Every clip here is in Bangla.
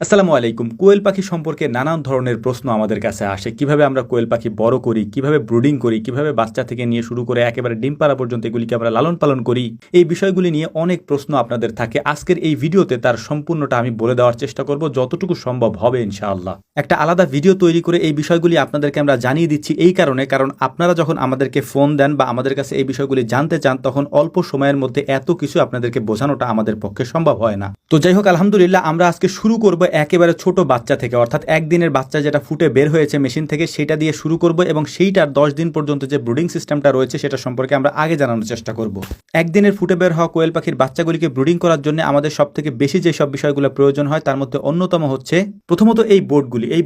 আসসালামু আলাইকুম। কোয়েল পাখি সম্পর্কে নানান ধরনের প্রশ্ন আমাদের কাছে আসে। কিভাবে আমরা কোয়েল পাখি বড় করি, কিভাবে ব্রুডিং করি, কিভাবে বাচ্চা থেকে নিয়ে শুরু করে একেবারে ডিম পাড়া পর্যন্ত এগুলিকে আমরা লালন পালন করি। এই বিষয়গুলি নিয়ে অনেক প্রশ্ন আপনাদের থাকে। আজকের এই ভিডিওতে তার সম্পূর্ণটা আমি বলে দেওয়ার চেষ্টা করব, যতটুকু সম্ভব হবে ইনশাআল্লাহ। একটা আলাদা ভিডিও তৈরি করে এই বিষয়গুলি আপনাদেরকে আমরা জানিয়ে দিচ্ছি এই কারণে, কারণ আপনারা যখন আমাদেরকে ফোন দেন বা আমাদের কাছে এই বিষয়গুলি জানতে চান, তখন অল্প সময়ের মধ্যে এত কিছু আপনাদেরকে বোঝানোটা আমাদের পক্ষে সম্ভব হয় না। তো যাই হোক, আলহামদুলিল্লাহ আমরা আজকে শুরু করব একেবারে ছোট বাচ্চা থেকে, অর্থাৎ একদিনের বাচ্চা যেটা ফুটে বের হয়েছে মেশিন থেকে, সেটা দিয়ে শুরু করব এবং সেইটার 10 দিন পর্যন্ত যে ব্রুডিং সিস্টেমটা রয়েছে সেটা সম্পর্কে আমরা আগে জানানোর চেষ্টা করব। একদিনের ফুটে বের হওয়া কোয়েল পাখির বাচ্চাগুলিকে ব্রুডিং করার জন্য আমাদের সব থেকে বেশি যে সব বিষয়গুলো প্রয়োজন হয় তার মধ্যে অন্যতম হচ্ছে প্রথমত এই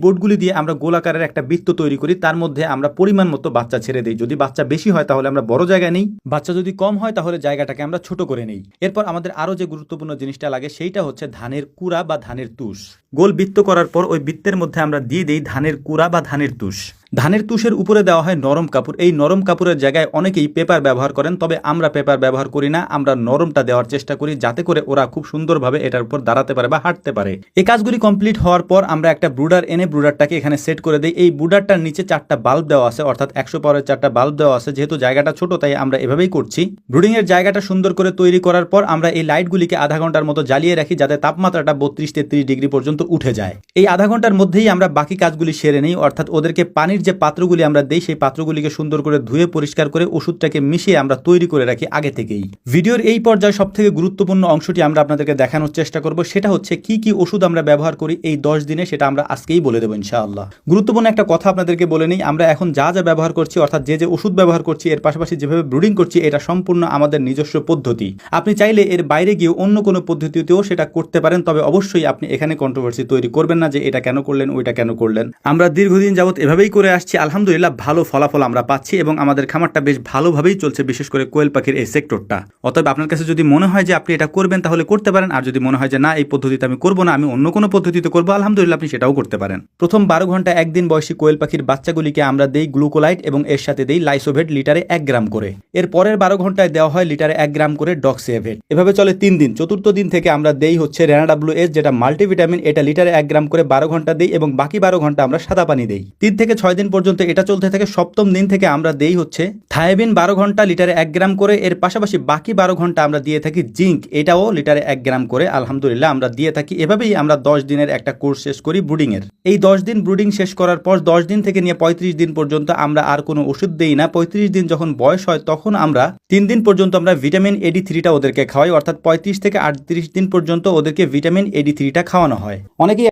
বোর্ডগুলি দিয়ে আমরা গোলাকারের একটা বৃত্ত তৈরি করি, তার মধ্যে আমরা পরিমাণ মতো বাচ্চা ছেড়ে দিই। যদি বাচ্চা বেশি হয় তাহলে আমরা বড় জায়গায় নেই, বাচ্চা যদি কম হয় তাহলে জায়গাটাকে আমরা ছোট করে নেই। এরপর আমাদের আরো যে গুরুত্বপূর্ণ জিনিসটা লাগে সেইটা হচ্ছে ধানের কুড়া বা ধানের তুষ। গোল বৃত্ত করার পর ওই বৃত্তের মধ্যে আমরা দিয়ে দেই ধানের কুড়া বা ধানের তুষ। ধানের তুষের উপরে দেওয়া হয় নরম কাপড়। এই নরম কাপড়ের জায়গায় অনেকেই পেপার ব্যবহার করেন, তবে আমরা পেপার ব্যবহার করি না। আমরা নরমটা দেওয়ার চেষ্টা করি যাতে করে ওরা খুব সুন্দরভাবে এটার উপর দাঁড়াতে পারে বা হাঁটতে পারে। এই কাজগুলি কমপ্লিট হওয়ার পর আমরা একটা ব্রুডার এনে ব্রুডারটাকে এখানে সেট করে দিই। এই ব্রুডারটার নিচে 4টা বাল্ব দেওয়া আছে, অর্থাৎ 100 পাওয়ারের 4টা বাল্ব দেওয়া আছে। যেহেতু জায়গাটা ছোট তাই আমরা এভাবেই করছি। ব্রুডিং এর জায়গাটা সুন্দর করে তৈরি করার পর আমরা এই লাইটগুলিকে আধা ঘন্টার মতো জ্বালিয়ে রাখি, যাতে তাপমাত্রাটা 32-33 ডিগ্রি পর্যন্ত উঠে যায়। এই আধা ঘন্টার মধ্যেই আমরা বাকি কাজগুলি সেরে নিই, অর্থাৎ ওদেরকে পানির যে পাত্রগুলি আমরা দেই সেই পাত্রগুলিকে সুন্দর করে ধুয়ে পরিষ্কার করে ওষুধটাকে মিশিয়ে আমরা তৈরি করে রাখি আগে থেকেই। ভিডিওর এই পর্যায়ে সবথেকে গুরুত্বপূর্ণ অংশটি আমরা আপনাদেরকে দেখানোর চেষ্টা করব, সেটা হচ্ছে কি কি ওষুধ আমরা ব্যবহার করি এই 10 দিনে, সেটা আমরা আজকেই বলে দেবো ইনশাআল্লাহ। গুরুত্বপূর্ণ একটা কথা আপনাদেরকে বলে নিই, আমরা এখন যা যা ব্যবহার করছি, অর্থাৎ যে ওষুধ ব্যবহার করছি এর পাশাপাশি যেভাবে ব্রুডিং করছি, এটা সম্পূর্ণ আমাদের নিজস্ব পদ্ধতি। আপনি চাইলে এর বাইরে গিয়ে অন্য কোনো পদ্ধতিতেও সেটা করতে পারেন, তবে অবশ্যই আপনি এখানে কন্ট্রোভার্সি তৈরি করবেন না যে এটা কেন করলেন ওইটা কেন করলেন। আমরা দীর্ঘদিন যাবত এভাবেই করে আসছি, আলহামদুলিল্লাহ ভালো ফলাফল আমরা পাচ্ছি এবং আমাদের খামারটা বেশ ভালোভাবেই চলছে, বিশেষ করে কোয়েল পাখির এই সেক্টরটা। অতএব আপনার কাছে যদি মনে হয় যে আপনি এটা করবেন তাহলে করতে পারেন, আর যদি মনে হয় যে না এই পদ্ধতিতে আমি করবো না, আমি অন্য কোনো পদ্ধতিতে করবো, আলহামদুলিল্লাহ আপনি সেটাও করতে পারেন। প্রথম 12 ঘন্টা একদিন বয়সী কোয়েল পাখির বাচ্চাগুলিকে আমরা দেই গ্লুকোলাইট এবং এর সাথে দেই লাইসোভেট লিটারে 1 গ্রাম করে। এর পরের 12 ঘন্টায় দেওয়া হয় লিটারে 1 গ্রাম করে ডক্সিএভেট। এভাবে চলে 3 দিন। চতুর্থ দিন থেকে আমরা দেই হচ্ছে রেনাডাব্লিউএস, যেটা মাল্টিভিটামিন, এটা লিটারে 1 গ্রাম করে 12 ঘন্টা দেই এবং বাকি 12 ঘন্টা আমরা সাদা পানি দেই। 3 থেকে 6 দিন পর্যন্ত এটা চলতে থাকে। সপ্তম দিন থেকে আমরা দেই হচ্ছে থায়াবিন 12 ঘন্টা লিটারে 1 গ্রাম করে। এর পাশাপাশি বাকি 12 ঘন্টা আমরা দিয়ে থাকি জিঙ্ক, এটাও লিটারে 1 গ্রাম করে আলহামদুলিল্লাহ আমরা দিয়ে থাকি। এভাবেই আমরা 10 দিনের একটা কোর্স শেষ করি ব্রুডিং এর। এই 10 দিন ব্রুডিং শেষ করার পর 10 দিন থেকে নিয়ে 35 দিন পর্যন্ত আমরা আর কোনো ওষুধ দেই না। 35 দিন যখন বয়স হয় তখন আমরা 3 দিন পর্যন্ত আমরা ভিটামিন AD3টা ওদেরকে খাওয়াই, অর্থাৎ 35 থেকে 38 দিন পর্যন্ত ওদেরকে ভিটামিন AD3টা খাওয়ানো হয়। অনেকেই